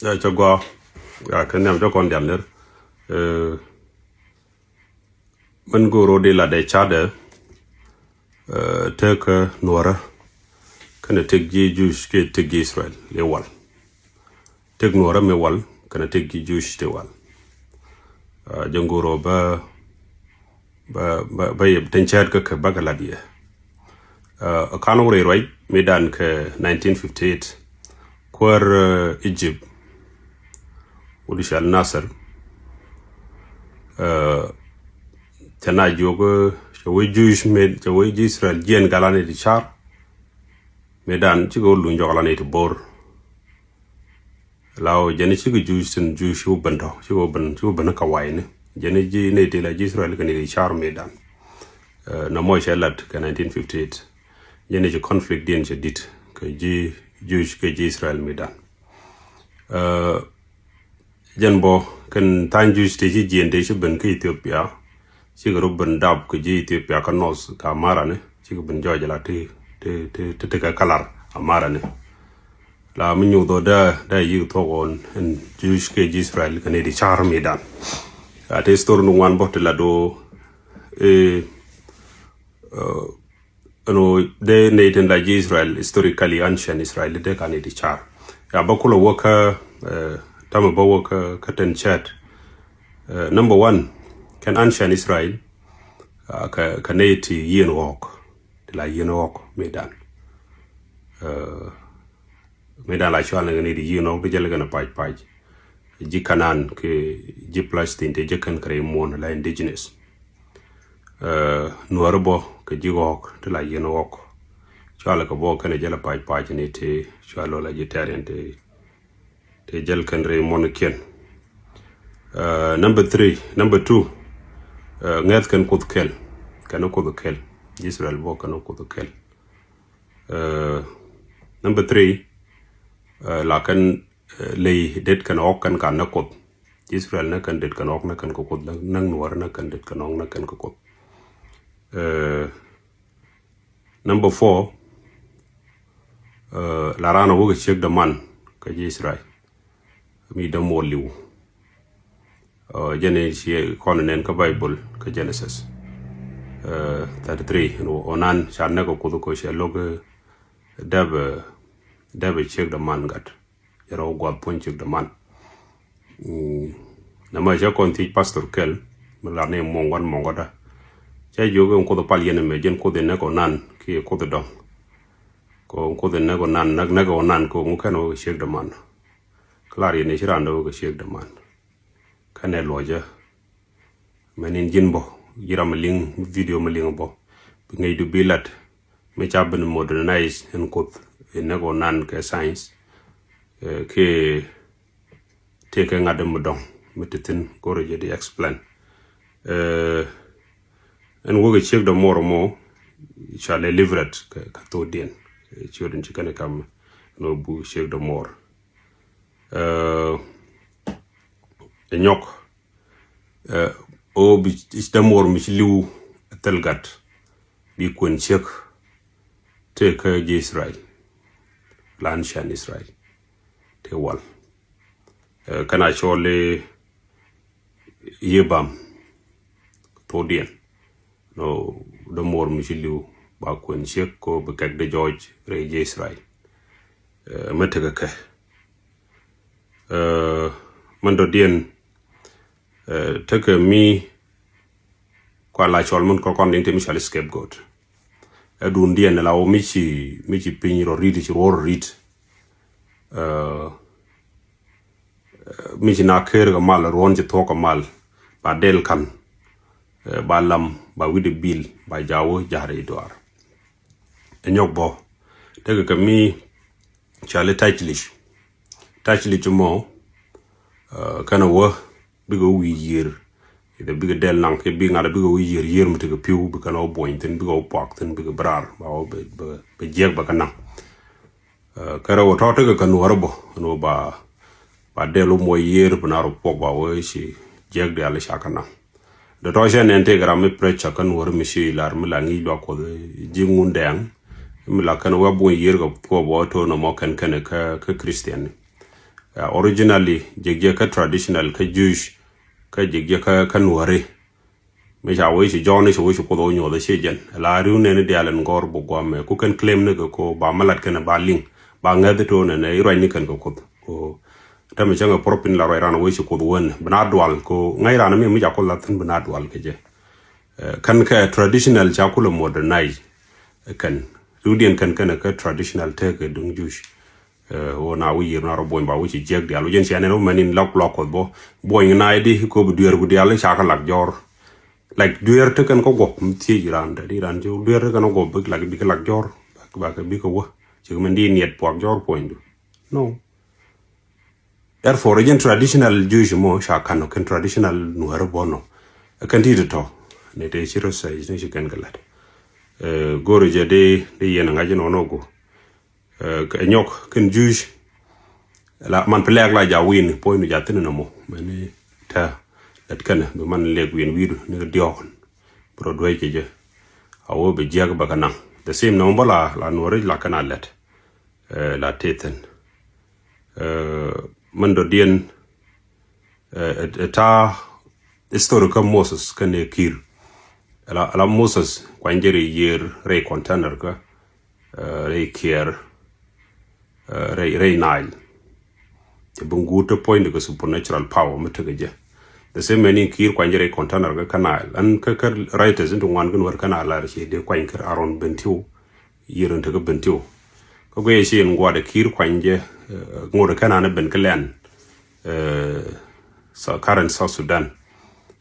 cho go cái nam cho con đàn nữa mình go rồi là để cha de take nuora kana take Jewish ke take Israel le wal take nuora me wal kana take Jewish te wal jangoro ba yeb tenchat ka bagaladia kanu re right medan ke 1958 kwar Egypt Udishal Nasser tana jogo we Jewish med we Israel gen galane di char medan chigo lu jogalane to bor law jeni chigo Jewish u bando chigo ban ka wayne jeni ji ne de la Israel kan di char medan na mo shelat ka 1958 jeni ji conflict din dit ka ji Jewish ke Israel medan janbo kan tanju stage jende shi ban ka Ethiopia shi ga rubban dab ka ji Ethiopia ka nos ka marane shi ga ban joje la te ka kalar amarane la minyu do da yi to on en Jewish ke Israel kan di char medan ate store no wan bot la do no de nation like Israel historically ancient Israel de kan di char ya bakulo waka tama bawa ka ten chat number 1 kan ancient Israel ka neti yen walk de la yen walk medan la chwana ngani di yen walk de jale gana paj ji kanan ke ji Palestine te je kan kare mon la indigenous nuarbo ke ji walk de la yen walk chala ka bo kan jale paj ne te chalo la vegetarian te jel kan re mon ken number 2 ngat kan kod kel Israel bo kan kod kel number 3 la kan lay det kan ok kan na kod Israel na kan det kan ok na kan ko kod nang nuar na kan det kan ok na kan ko kod number 4 la rana wo check the man ka Israel mi da moliu jene shi konen ka Bible ka Genesis 33 no onan shanna ko kudu ko she log dab check the man gat yaro god point check the man na ma ja konti pastor kel mala ne mongoda ja jogo ko do pal yene me jen ko de ne ko nan ki ko do ko de ne ko nan na ko nan ko mu kano check the man klari ne shirando ko check the man kane loja manin jinbo yiram ling video maling bo ngay du bilat me chaben modernize en ko nego nan ke science ke teke ngadem dong metitin ko reje di explain en wo check the more chale livret ka to den children chikane kam no bu check the more nyok o bi istamor mi liw telgat bi kon check te ka Israel plan shan Israel te wal kana chole yebam to dien no the more mi liw ba kon check ko be kak de George re Israel metega ka mando dien take mi kwa la cholmon ko kon inte michal scapegoat adun dien la o michi pinro ridi ci wor rit michi na ker ga mal ron ci to ko mal ba del kan ba lam ba wide bil ba jawo jare doar enyok bo take ka mi chale tachlish mo kana wo bigo wi year ida bigo del nang ke bi ngala bigo wi year mu te ko piu bi kana bointen bigo pak ten bigo brar ba be jeg ba kana kara wo to te ka no warbo no ba delu mo year bu na ro pok ba wo shi jeg de ala shakana de to jen integram me precha kan wor mi shi lar mi la ngi do ko jingun dang mi la kan wa bo year ko bo to no mo kan ka Christian originally jegje ka traditional ka Jewish ka jegje ka nuare me ja we shi jone shi we shi ko do nyo da shejen la ru ne ne dialen gor bu gwa me ku kan claim ne ko ba malat kan ba ling ba ngade to ne ne ro ni kan ko ta me changa propin la ro ran we shi ko do won banadwal ko ngai ran me ja ko la tan banadwal ke je kan ka traditional ja ko modernize kan rudien kan ka traditional te ka dung jush na wi yir na ro boy ba wi ci jeg dialo jen ci aneno manin lak bo boy na idi ko bu duer gu dialo chaka lak jor like duer te kan ko go ti jiran da di ran ju duer kan go bu lak bi lak jor ba ka bi ko wo ci men di niet po jor point no therefore again traditional jush mo chaka no kan traditional no ro bono kan di to ne te ci ro sai ne ci kan galat gore je de yen ngaje no go nyok ken juge la man pelag la ja win point ja tin no mo mani ta dat kana be man leg win widu ni diokon pro doy ke je awo be jag bagana the same number la nore la kana let la teten man do dien ta historical Moses kane kir ala Moses kwanjeri year re container ka re kier Ray Nile. The bunguto point the supernatural power mutagaje. The same many kir kwanjere container ga canal and kaka writers into one gun work canal are she de kwanker around bentiu year into the bentiu. Kogwe she and gwa the kir kwanje ngore kanana benkalan so current South Sudan.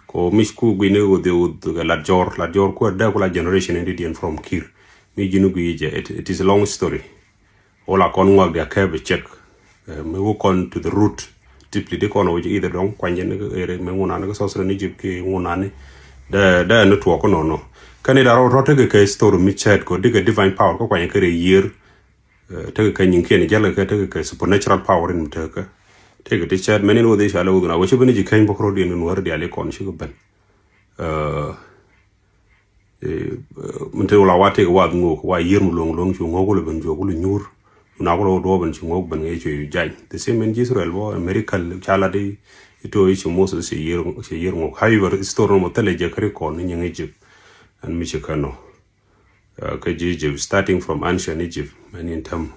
Ko mishku gwine the la jor ko da ko la generation indian from kir. Mi jinu it is a long story. All I can work their curve check. Me work on to the root deeply. They can either don't kwanjen me wona na so so ni jip ki wona ni da network no kan ida ro rote ke story mi chat ko diga divine power ko kwanyen kare year te ka nyin ken jala ka te ka supernatural power in te ka te ka chat menen wo de shala wo na wo shibani ji kan bokro de no war de ale kon shi ban munte wala wate wa ngo wa year mu long chu ngo ko ben jo ko nyur na ko do ban chi ngok ban ngi jay the same in Israel bo America chala de ito ichi Moses se year ngok however store mo tele je kare ko ni ngi Egypt and mi chikano ka Egypt starting from ancient Egypt many in term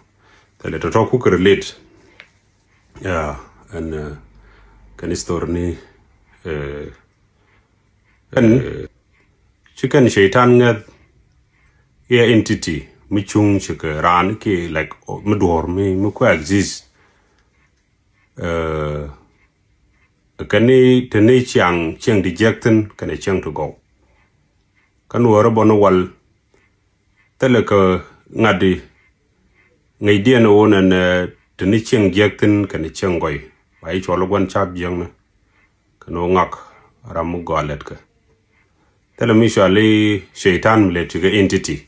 tele to talk could relate and kan store ni and chicken shaitan ya entity mi chung chika ran ki like mi dor mi coexist kani tene chiang dejecten kani chiang to go kan wara bono wal tele ka ngadi ngai dia no wonan tene chiang dejecten kani chiang goy bai cholo gon chap jang na kano ngak ram golet ka tele mi shali shaitan le tiga entity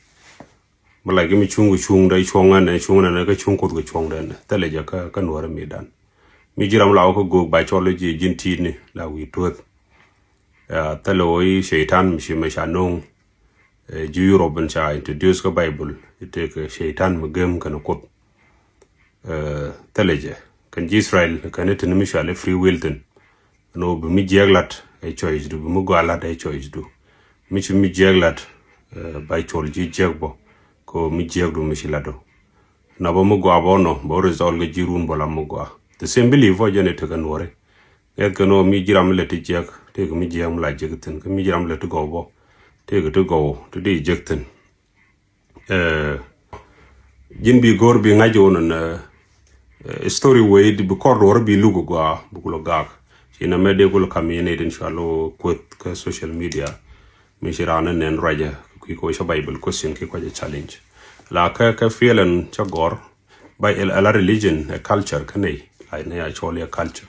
malai mi chung dai chonga na ka chung ko chong den tele ja ka kan wara mi dan mi jiram law ko go ba cholo ji jinti ni la wi to tele oi shaitan mi shi sha nong ju roben cha introduce ka bible ite ka shaitan magam kan ko tele ja kan Israel kan it ni mi sha le free will den no bi mi jeglat e choice du bi mu gala da choice du mi chi mi jeglat ba chol ji jegbo ko mi jegdu mi silado na ba mo gwa bono bo resol ga jirun bola mo gwa the same believe o jene to ganore et kano mi jiram le ti jek te ko mi jiram la jekten ko mi jiram le to go bo te ko to go to di jekten jin bi gor bi ngajo non story way di bu kordor bi lugo gwa bu ko gak ina mede ko kamine inshallah ko ka social media mi shirana nen raja ko sha bible question ki ko challenge la ka feeling chagor by a religion a culture kanai ai ne actually a culture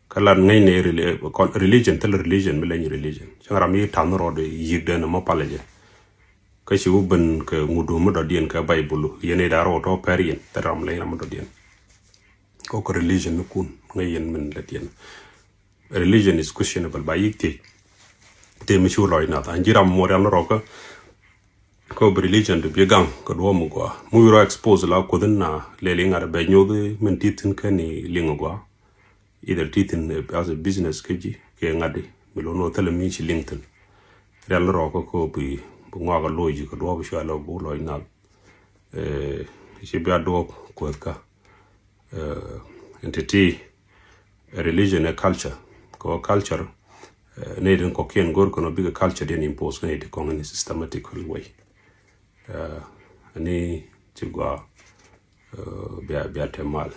kala ngai ne religion tel religion mileni religion chara mi tan ro de yigde na mo palaje ka shi uben ka ngudu mo do dien ka bible yene da ro to perien taram le na mo do dien ko religion kun ngai yen men le dien religion is questionable by yigte te mi shu loy na anjiram mo ram ro ka ko religion de biegang ko do mo go mu ro expose la ko den na le linga de benyo de men titin kani linga go either titin as a business keji ke ngadi milo no tele mi ci linkedin real ro ko bi bu ngaga loji ko do sha lo bu lo ina ci bi ado ko ka entity religion and culture ko culture needing ko ken gor ko no big culture den impose ko need ko in a systematical way ani ci gwa bia temal